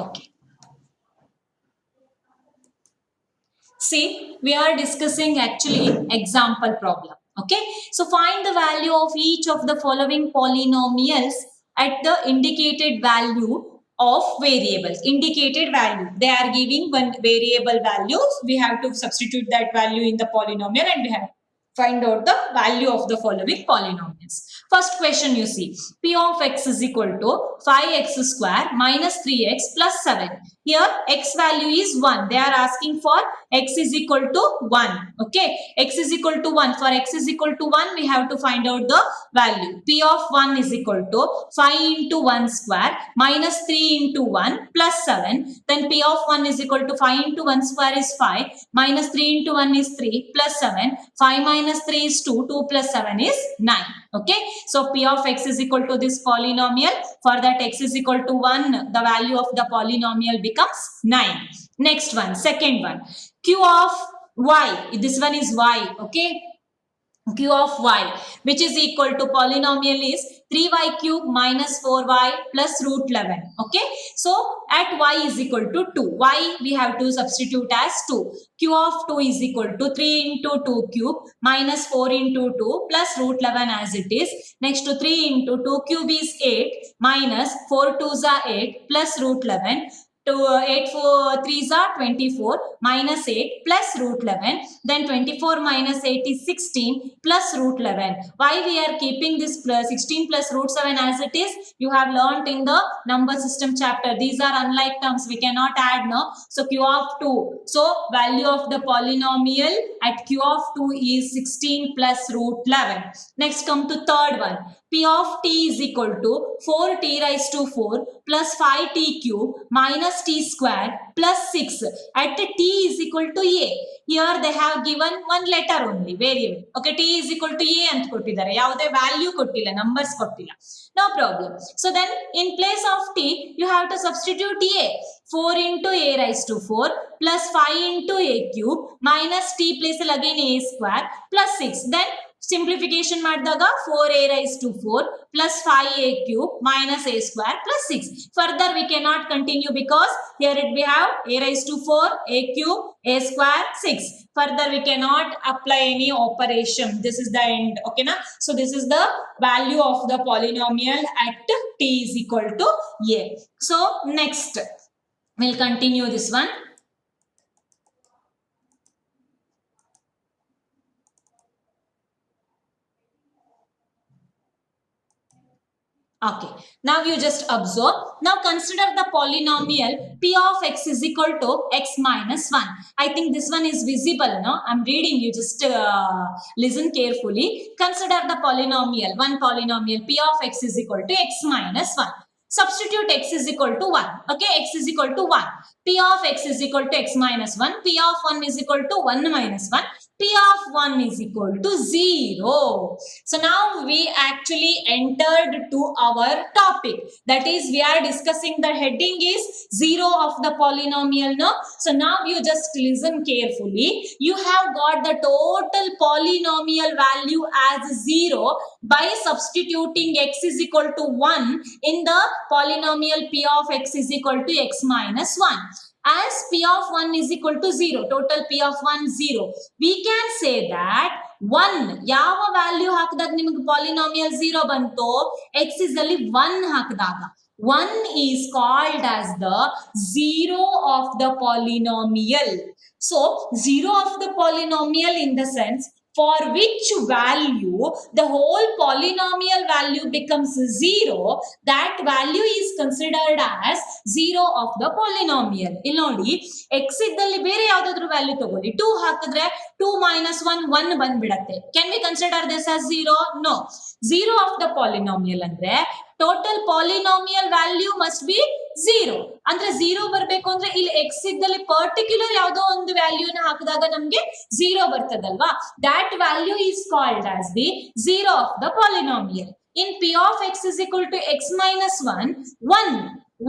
Okay. See, we are discussing actually example problem. Okay. So find the value of each of the following polynomials at the indicated value of variables. Indicated value. They are giving one variable values. We have to substitute that value in the polynomial and we have find out the value of the following polynomials. First question you see, p of x is equal to 5x square minus 3x plus 7. Here x value is 1. They are asking for x is equal to 1. Okay, x is equal to 1. For x is equal to 1, we have to find out the value. P of 1 is equal to 5 into 1 square minus 3 into 1 plus 7. Then P of 1 is equal to 5 into 1 square is 5 minus 3 into 1 is 3 plus 7. 5 minus 3 is 2. 2 plus 7 is 9. Okay. So P of x is equal to this polynomial. For that x is equal to 1, the value of the polynomial becomes 9. Next one, second one. Q of y. This one is y. Okay. Q of y, which is equal to polynomial is 3y cube minus 4y plus root 11. Okay. So at y is equal to 2. Y we have to substitute as 2. Q of 2 is equal to 3 into 2 cube minus 4 into 2 plus root 11 as it is. Next to 3 into 2 cube is 8 minus 4 2s are 8 plus root 11. 8 4 3s are 24 minus 8 plus root 11. Then 24 minus 8 is 16 plus root 11. Why we are keeping this plus 16 plus root 7 as it is? You have learnt in the number system chapter. These are unlike terms. We cannot add now. So Q of 2. So value of the polynomial at Q of 2 is 16 plus root 11. Next come to third one. P of t is equal to 4t raised to 4 plus 5t cube minus t square plus 6 at t is equal to a. Here they have given one letter only, variable. Okay, t is equal to a ಅಂತ ಕೊಟ್ಟಿದ್ದಾರೆ. ಯಾವುದೇ value ಕೊಟ್ಟಿಲ್ಲ, numbers ಕೊಟ್ಟಿಲ್ಲ. No problem. So then in place of t, you have to substitute a. 4 into a raised to 4 plus 5 into a cube minus t place again a square plus 6. Then simplification ಮಾಡಿದಾಗ 4a raised to 4 plus 5a cube minus a square plus 6. Further we cannot continue because here we have a raised to 4, a cube, a square, 6. Further we cannot apply any operation. This is the end. Okay na? So this is the value of the polynomial at t is equal to a. So next we'll continue this one. Okay, now you just observe. Now consider the polynomial p of x is equal to x minus 1. I think this one is visible, no? I'm reading, you just listen carefully. Consider the polynomial, one polynomial p of x is equal to x minus 1. Substitute x is equal to 1. Okay, x is equal to 1. P of x is equal to x minus 1. P of 1 is equal to 1 minus 1. P of 1 is equal to 0. So now we actually entered to our topic. That is, we are discussing, the heading is 0 of the polynomial. No? So now you just listen carefully. You have got the total polynomial value as 0 by substituting x is equal to 1 in the polynomial p of x is equal to x minus 1. As p of 1 is equal to 0, total p of 1 0, we can say that 1 ಯಾವ value ಹಾಕಿದಾಗ ನಿಮಗೆ polynomial 0 ಬಂತು, x is ಅಲ್ಲಿ 1 ಹಾಕಿದಾಗ 1 is called as the 0 of the polynomial. So 0 of the polynomial in the sense for which value the whole polynomial value becomes 0, that value is considered as 0 of the polynomial. ಇಲ್ಲಿ ನೋಡಿ, x ಇದ್ದಲ್ಲಿ ಬೇರೆ ಯಾವುದಾದ್ರೂ value ತಗೊಳ್ಳಿ, 2 ಹಾಕಿದ್ರೆ 2 minus 1 1 ಬಂದ್ಬಿಡತ್ತೆ. Can we consider this as 0? No. 0 of the polynomial ಅಂದ್ರೆ total polynomial value must be 0. ಅಂದ್ರೆ 0 ಬರಬೇಕು ಅಂದ್ರೆ ಇಲ್ಲಿ x ಇದ್ದಲ್ಲಿ ಪರ್ಟಿಕ್ಯುಲರ್ ಯಾವುದೋ ಒಂದು ವ್ಯಾಲ್ಯೂನ ಹಾಕಿದಾಗ ನಮಗೆ 0 ಬರ್ತದಲ್ವಾ, that value is called as the 0 of the polynomial. In p of x is equal to x minus 1,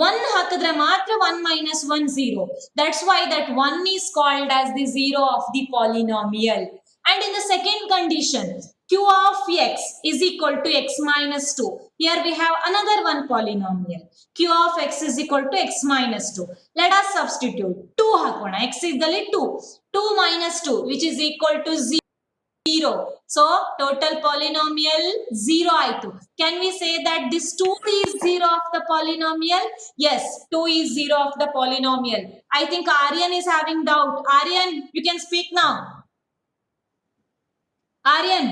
1 ಹಾಕಿದ್ರೆ ಮಾತ್ರ 1 minus 1 0. That's why that 1 is called as the 0 of the polynomial. And in the second condition, q of x is equal to x minus 2. Here we have another one polynomial. Q q of x is equal to x minus 2. Let us substitute 2 ಹಾಕೋಣ. x ಇದ್ದಲ್ಲಿ 2 minus 2 which is equal to 0. So total polynomial 0 ಆಯ್ತು. Can we say that this 2 is 0 of the polynomial? Yes, 2 is 0 of the polynomial. I think Aryan is having doubt. Aryan, you can speak now. Aryan,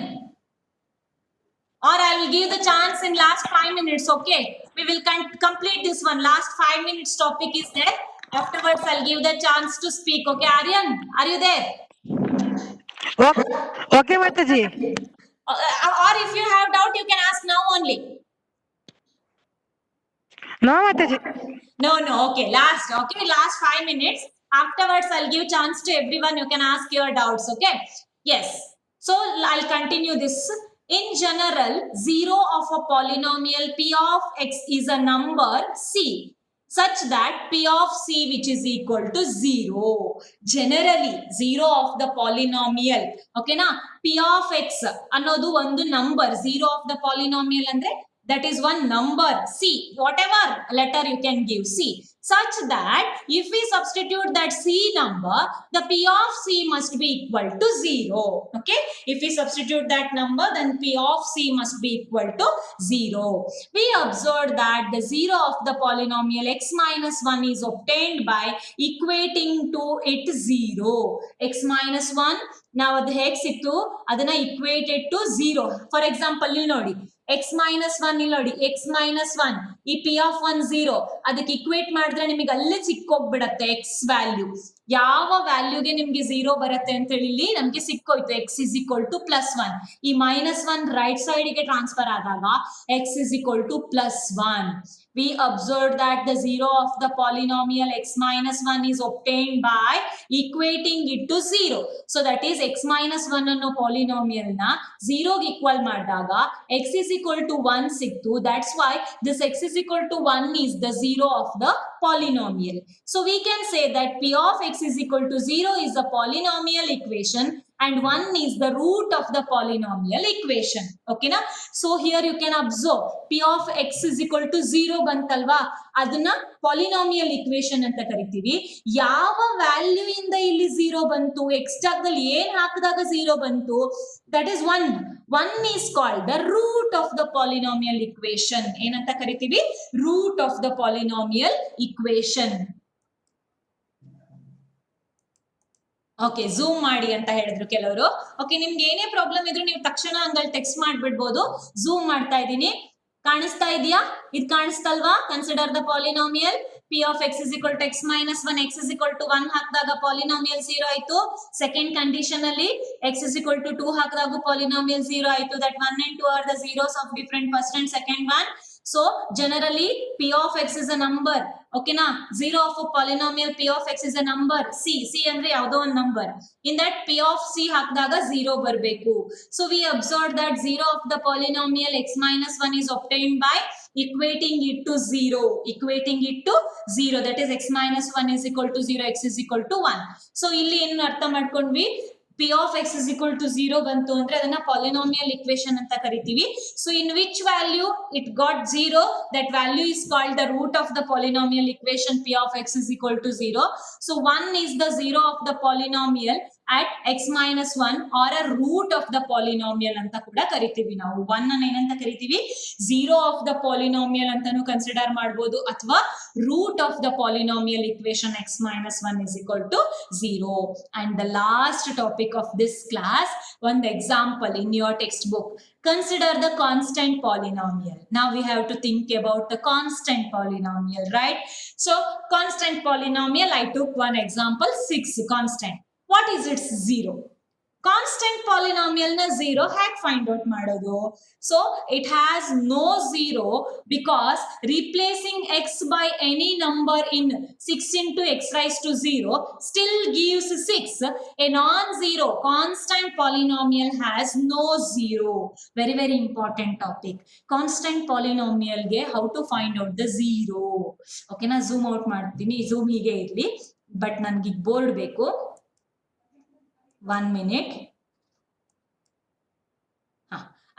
or I will give the chance in last 5 minutes. Okay, we will complete this one. Last 5 minutes topic is there. Afterwards I'll give the chance to speak. Okay, Aryan, are you there? Okay, Mataji. Or if you have doubt, you can ask now only. No, Mataji. No. Okay, last 5 minutes. Afterwards, I'll give chance to everyone. You can ask your doubts. Okay. Yes. So I'll continue this. In general, 0 of a polynomial p of x is a number c such that p of c which is equal to 0. Generally, 0 of the polynomial. Okay na? P of x ಅನ್ನೋದು ಒಂದು number. 0 of the polynomial ಅಂದ್ರೆ that is one number c, whatever letter you can give c, such that if we substitute that c number, the p of c must be equal to 0. Okay, if we substitute that number, then p of c must be equal to 0. We observed that the 0 of the polynomial x minus 1 is obtained by equating to it 0. X minus 1 ನಾವು ಅದು ಹೇಗೆ ಸಿಕ್ತು ಅದನ್ನ equated to 0. For example, ಇಲ್ಲಿ ನೋಡಿ x minus 1 ಇಲ್ಲಿ ನೋಡಿ x minus 1 ಈ p of 1 0 ಅದಕ್ಕೆ ಇಕ್ವೇಟ್ ಮಾಡಿದ್ರೆ ನಿಮಗೆ ಅಲ್ಲೇ ಸಿಕ್ಕೋಗ್ಬಿಡತ್ತೆ x ವ್ಯಾಲ್ಯೂ. ಯಾವ ವ್ಯಾಲ್ಯೂಗೆ ನಿಮ್ಗೆ 0 ಬರುತ್ತೆ ಅಂತ ಹೇಳಿ ಇಲ್ಲಿ ನಮ್ಗೆ ಸಿಕ್ಕೋಯ್ತು x is equal to plus 1. ಈ minus 1 ರೈಟ್ ಸೈಡ್ ಗೆ ಟ್ರಾನ್ಸ್ಫರ್ ಆದಾಗ x is equal to plus 1. We observed that the 0 of the polynomial x minus 1 is obtained by equating it to 0. So that is x minus 1 ಅನ್ನೋ polynomial ನ 0 ಗೆ equal ಮಾಡಿದಾಗ x is equal to 1 ಸಿಕ್ತು. That's why this x is equal to 1 is the 0 of the polynomial. So we can say that p of x is equal to 0 is a polynomial equation and 1 is the root of the polynomial equation. Okay na? So here you can observe p of x is equal to 0 ಬಂತಲ್ವಾ, ಅದನ್ನ polynomial equation ಅಂತ ಕರಿತೀವಿ. ಯಾವ value ಇಂದ ಇಲ್ಲಿ 0 ಬಂತು, x ಜಾಗದಲ್ಲಿ ಏನ್ ಹಾಕಿದಾಗ 0 ಬಂತು, that is 1. 1 is called the root of the polynomial equation. ಏನಂತ ಕರಿತೀವಿ? Root of the polynomial equation. Okay, zoom ಮಾಡಿ ಅಂತ ಹೇಳಿದ್ರು ಕೆಲವರು. ಓಕೆ, ನಿಮ್ಗೆ ಏನೇ ಪ್ರಾಬ್ಲಮ್ ಇದ್ರು ನೀವು ತಕ್ಷಣ ಹಂಗಲ್ಲಿ ಟೆಕ್ಸ್ಟ್ ಮಾಡ್ಬಿಡ್ಬೋದು. ಝೂಮ್ ಮಾಡ್ತಾ ಇದ್ದೀನಿ, ಕಾಣಿಸ್ತಾ ಇದೆಯಾ? ಇದು ಕಾಣಿಸ್ತಲ್ವಾ? Consider the polynomial p of x is equal to x minus 1, x is equal to 1 ಹಾಕಿದಾಗ ಪಾಲಿನಾಮಿಯಲ್ 0 ಆಯ್ತು. ಸೆಕೆಂಡ್ ಕಂಡೀಷನ್ ಅಲ್ಲಿ x is equal to 2 ಹಾಕಿದಾಗ ಪಾಲಿನಾಮಿಯಲ್ 0 ಆಯ್ತು. That 1 and 2 are the zeros of different first and second one. So generally p of x is a number. Okay na? 0 of a polynomial p of x is a number c. c ಅಂದ್ರೆ ಯಾವುದೋ ಒಂದು number. In that p of c ಹಾಕಿದಾಗ 0 ಬರಬೇಕು. So we observed that 0 of the polynomial x minus 1 is obtained by equating it to 0. Equating it to 0. That is x minus 1 is equal to 0, x is equal to 1. So ಇಲ್ಲಿ ಏನು ಅರ್ಥ ಮಾಡ್ಕೊಂಡ್ವಿ? p of x is equal to 0 ಬಂತು ಅಂದ್ರೆ ಅದನ್ನ polynomial equation ಅಂತ ಕರಿತೀವಿ. So in which value it got 0, that value is called the root of the polynomial equation p of x is equal to 0. So 1 is the 0 of the polynomial at x minus 1 or a root of the polynomial ಅಂತ ಕೂಡ ಕರಿತೀವಿ ನಾವು. 1 ಅನ್ನು ಏನಂತ ಕರಿತೀವಿ? 0 of the polynomial ಅಂತಾನು consider ಮಾಡಬಹುದು ಅಥವಾ root of the polynomial equation x minus 1 is equal to 0. And the last topic of this class, one example in your textbook. Consider the constant polynomial. Now we have to think about the constant polynomial, right? So constant polynomial, I took one example, 6 constant. What is its 0? Constant polynomial na 0 ಹೇಗೆ find out ಮಾಡೋದು? So it has no 0 because replacing x by any number in 6 into x raised to 0 still gives 6. A non-zero constant polynomial has no 0. Very very important topic. Constant polynomial ಗೆ how to find out the 0. Okay ನಾ zoom out ಮಾಡ್ತೀನಿ. zoom ಹೀಗೆ ಇರಲಿ, but ನನಗೆ board ಬೇಕು. 1 minute.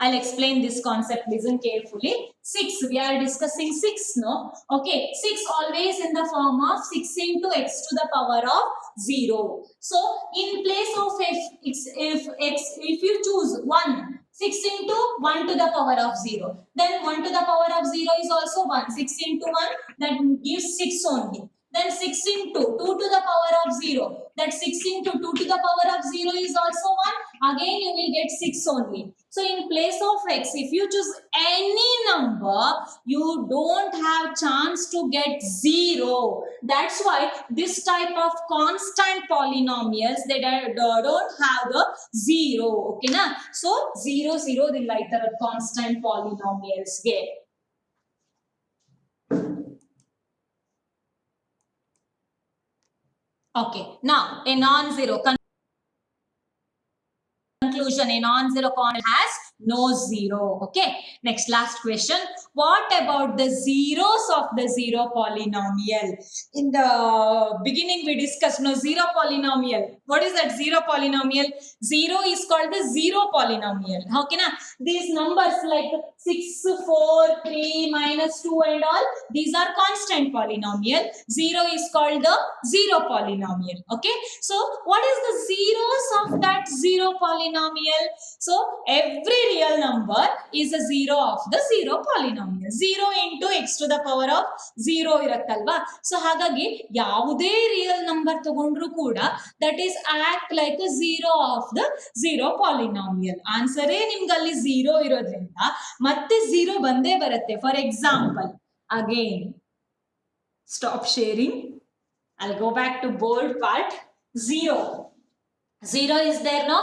I'll explain this concept. Listen carefully. 6. We are discussing 6, no? Okay. 6 always in the form of 6 into x to the power of 0. So in place of if you choose 1, 6 into 1 to the power of 0. Then 1 to the power of 0 is also 1. 6 into 1, that gives 6 only. Then 6 into 2 to the power of 0. That 6 into 2 to the power of 0 is also 1. Again you will get 6 only. So in place of x, if you choose any number, you don't have chance to get 0. That's why this type of constant polynomials, they don't have the 0. Okay na? So 0 0 the lighter constant polynomials get. Okay, now a non-zero conclusion, a non-zero constant has no 0. Okay, next last question. What about the zeros of the zero polynomial? In the beginning we discussed no zero polynomial. What is that zero polynomial? 0 is called the zero polynomial. Okay na? These numbers like 6, 4, 3, minus 2 and all, these are constant polynomial. 0 is called the zero polynomial. Okay, so what is the zeros of that zero polynomial? So every real number is a zero of the zero polynomial. 0 into x to the power of 0 ಇರುತ್ತಲ್ವಾ. So ಹಾಗಾಗಿ ಯಾವುದೇ real number ತಗೊಂಡ್ರು ಕೂಡ that is act like a zero of the zero polynomial. ಆನ್ಸರೇ ನಿಮ್ಗೆ ಅಲ್ಲಿ 0 ಇರೋದ್ರಿಂದ ಮತ್ತೆ 0 ಬಂದೇ ಬರುತ್ತೆ. For example, again stop sharing. I'll go back to bold part. 0. 0 is there now.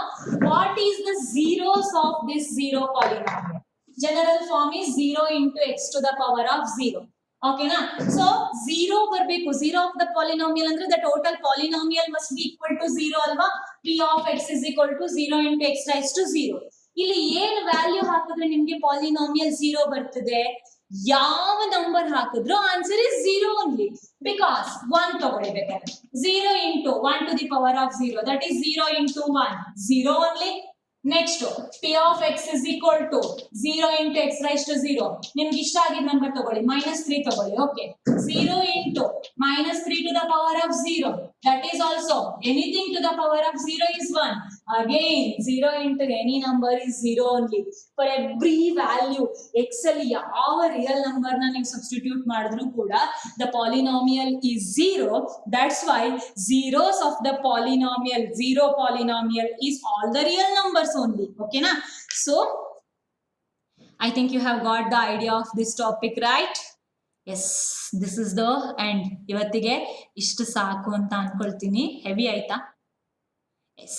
What is the zeros of this zero polynomial? General form is 0 into x to the power of 0. Okay na? So 0 barbeku. 0 of the polynomial andre the total polynomial must be equal to 0 alva. P of x is equal to 0 into x raised to 0. ಇಲ್ಲಿ ಏನು value ಹಾಕಿದ್ರೆ ನಿಮಗೆ polynomial 0 ಬರ್ತದೆ? ಯಾವ number ಹಾಕಿದ್ರು answer is 0 only. Because 1 ತಗೊಳ್ಬೇಕಾದ್ರೆ 0 into 1 to the power of 0, that is 0 into 1, 0 only. Next, p of x is equal to 0 into x raised to 0. ನಿಮ್ಗೆ ಇಷ್ಟ ಆಗಿದ ನಂಬರ್ ತಗೊಳ್ಳಿ, -3 ತಗೊಳ್ಳಿ. Okay, 0 into -3 to the power of 0, that is also anything to the power of 0 is 1. Again 0 into any number is 0 only. For every value x ಅಲ್ಲಿ ಯಾವ real number ನ ನೀವು substitute ಮಾಡಿದ್ರು ಕೂಡ the polynomial is 0. That's why zeros of the polynomial, zero polynomial is all the real numbers only. Okay na? So I think you have got the idea of this topic, right? Yes, this is the end. ಇವತ್ತಿಗೆ ಇಷ್ಟು ಸಾಕು ಅಂತ ಅನ್ಕೊಳ್ತೀನಿ. Heavy ಆಯ್ತಾ? Yes,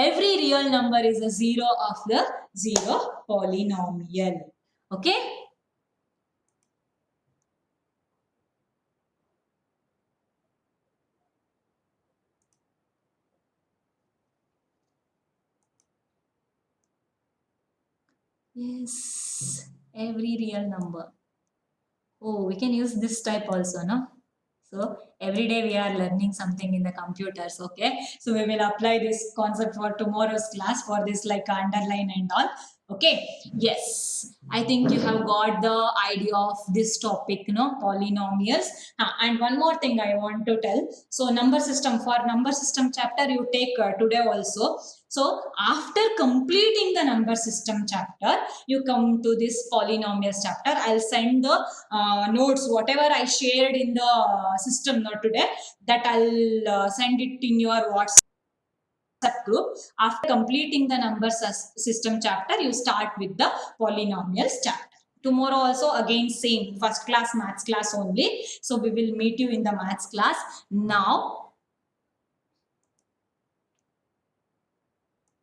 every real number is a zero of the zero polynomial. Okay? Yes, every real number. Oh, we can use this type also, no? So every day we are learning something in the computers. Okay, so we will apply this concept for tomorrow's class for this like underline and all. Okay, yes, I think you have got the idea of this topic, no? Polynomials. And one more thing I want to tell. So number system, for number system chapter you take today also. So after completing the number system chapter, you come to this polynomials chapter. I'll send the notes, whatever I shared in the system note today, that I'll send it in your WhatsApp group. After completing the number system chapter, you start with the polynomials chapter. Tomorrow also again same first class maths class only. So we will meet you in the maths class. Now